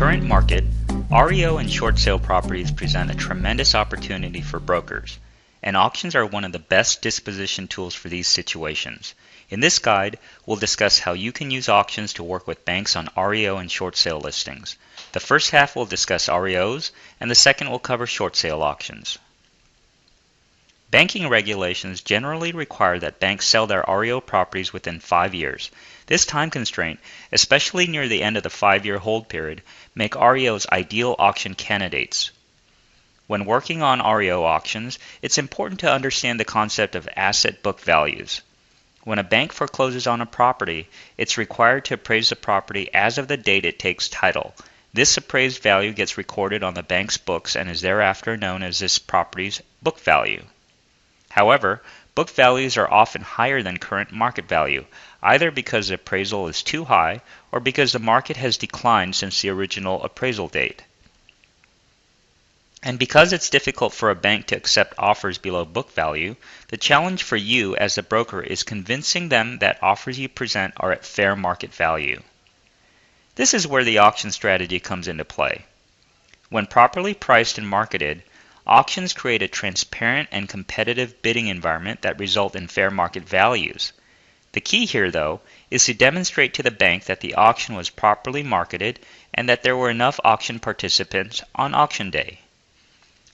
current market, REO and short sale properties present a tremendous opportunity for brokers, and auctions are one of the best disposition tools for these situations. In this guide, we'll discuss how you can use auctions to work with banks on REO and short sale listings. The first half will discuss REOs, and the second will cover short sale auctions. Banking regulations generally require that banks sell their REO properties within 5 years. This time constraint, especially near the end of the 5-year hold period, make REOs ideal auction candidates. When working on REO auctions, it's important to understand the concept of asset book values. When a bank forecloses on a property, it's required to appraise the property as of the date it takes title. This appraised value gets recorded on the bank's books and is thereafter known as this property's book value. However, book values are often higher than current market value, either because the appraisal is too high or because the market has declined since the original appraisal date. And because it's difficult for a bank to accept offers below book value, the challenge for you as the broker is convincing them that offers you present are at fair market value. This is where the auction strategy comes into play. When properly priced and marketed, auctions create a transparent and competitive bidding environment that result in fair market values. The key here, though, is to demonstrate to the bank that the auction was properly marketed and that there were enough auction participants on auction day.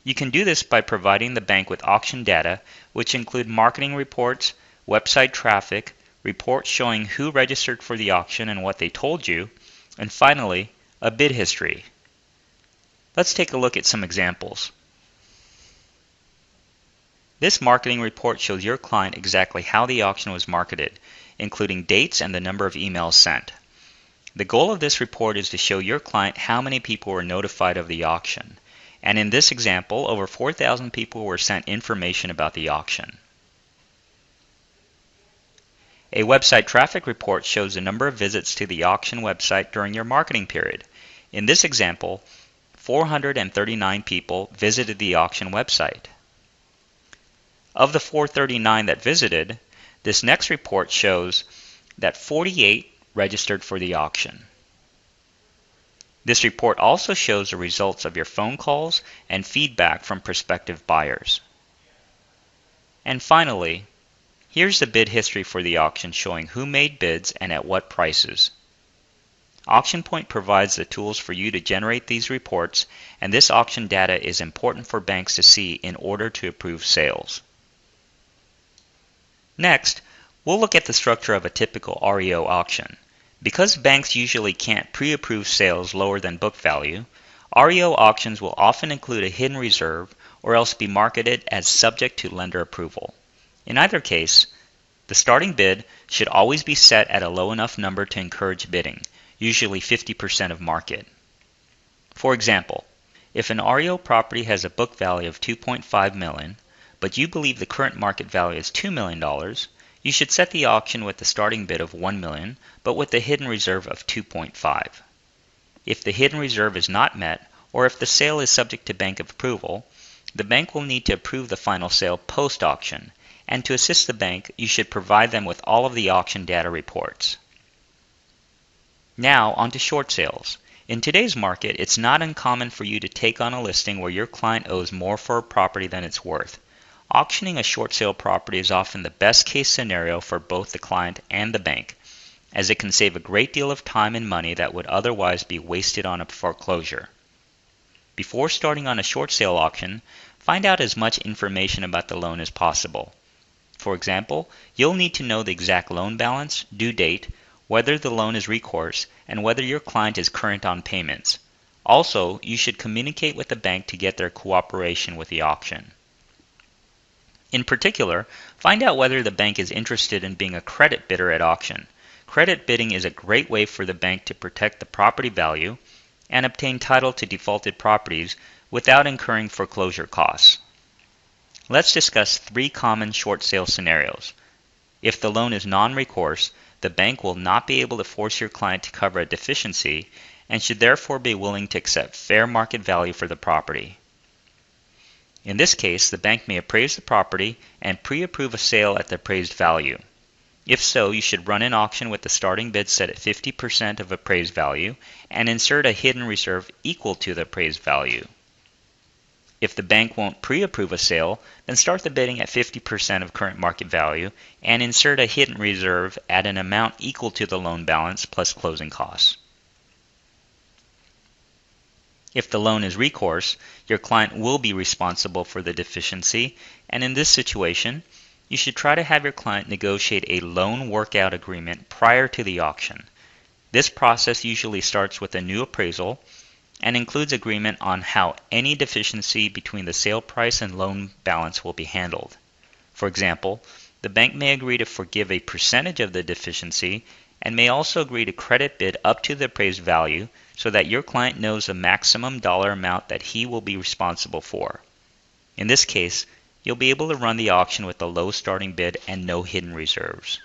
You can do this by providing the bank with auction data, which include marketing reports, website traffic, reports showing who registered for the auction and what they told you, and finally, a bid history. Let's take a look at some examples. This marketing report shows your client exactly how the auction was marketed, including dates and the number of emails sent. The goal of this report is to show your client how many people were notified of the auction. And in this example, over 4,000 people were sent information about the auction. A website traffic report shows the number of visits to the auction website during your marketing period. In this example, 439 people visited the auction website. Of the 439 that visited, this next report shows that 48 registered for the auction. This report also shows the results of your phone calls and feedback from prospective buyers. And finally, here's the bid history for the auction showing who made bids and at what prices. AuctionPoint provides the tools for you to generate these reports, and this auction data is important for banks to see in order to approve sales. Next, we'll look at the structure of a typical REO auction. Because banks usually can't pre-approve sales lower than book value, REO auctions will often include a hidden reserve or else be marketed as subject to lender approval. In either case, the starting bid should always be set at a low enough number to encourage bidding, usually 50% of market. For example, if an REO property has a book value of $2.5 million, but you believe the current market value is $2 million, you should set the auction with the starting bid of $1 million, but with the hidden reserve of $2.5. If the hidden reserve is not met, or if the sale is subject to bank approval, the bank will need to approve the final sale post-auction, and to assist the bank, you should provide them with all of the auction data reports. Now, on to short sales. In today's market, it's not uncommon for you to take on a listing where your client owes more for a property than it's worth. Auctioning a short sale property is often the best case scenario for both the client and the bank, as it can save a great deal of time and money that would otherwise be wasted on a foreclosure. Before starting on a short sale auction, find out as much information about the loan as possible. For example, you'll need to know the exact loan balance, due date, whether the loan is recourse, and whether your client is current on payments. Also, you should communicate with the bank to get their cooperation with the auction. In particular, find out whether the bank is interested in being a credit bidder at auction. Credit bidding is a great way for the bank to protect the property value and obtain title to defaulted properties without incurring foreclosure costs. Let's discuss 3 common short sale scenarios. If the loan is non-recourse, the bank will not be able to force your client to cover a deficiency and should therefore be willing to accept fair market value for the property. In this case, the bank may appraise the property and pre-approve a sale at the appraised value. If so, you should run an auction with the starting bid set at 50% of appraised value and insert a hidden reserve equal to the appraised value. If the bank won't pre-approve a sale, then start the bidding at 50% of current market value and insert a hidden reserve at an amount equal to the loan balance plus closing costs. If the loan is recourse, your client will be responsible for the deficiency, and in this situation, you should try to have your client negotiate a loan workout agreement prior to the auction. This process usually starts with a new appraisal and includes agreement on how any deficiency between the sale price and loan balance will be handled. For example, the bank may agree to forgive a percentage of the deficiency and may also agree to credit bid up to the appraised value so that your client knows the maximum dollar amount that he will be responsible for. In this case, you'll be able to run the auction with a low starting bid and no hidden reserves.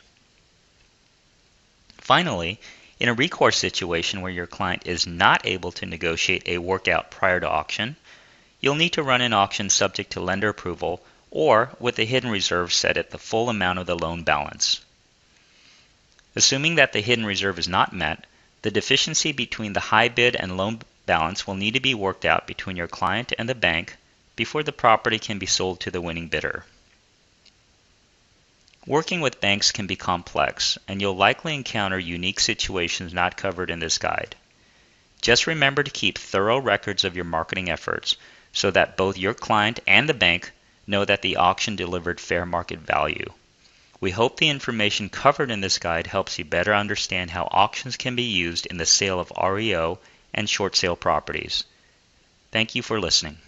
Finally, in a recourse situation where your client is not able to negotiate a workout prior to auction, you'll need to run an auction subject to lender approval or with a hidden reserve set at the full amount of the loan balance. Assuming that the hidden reserve is not met, the deficiency between the high bid and loan balance will need to be worked out between your client and the bank before the property can be sold to the winning bidder. Working with banks can be complex, and you'll likely encounter unique situations not covered in this guide. Just remember to keep thorough records of your marketing efforts so that both your client and the bank know that the auction delivered fair market value. We hope the information covered in this guide helps you better understand how auctions can be used in the sale of REO and short sale properties. Thank you for listening.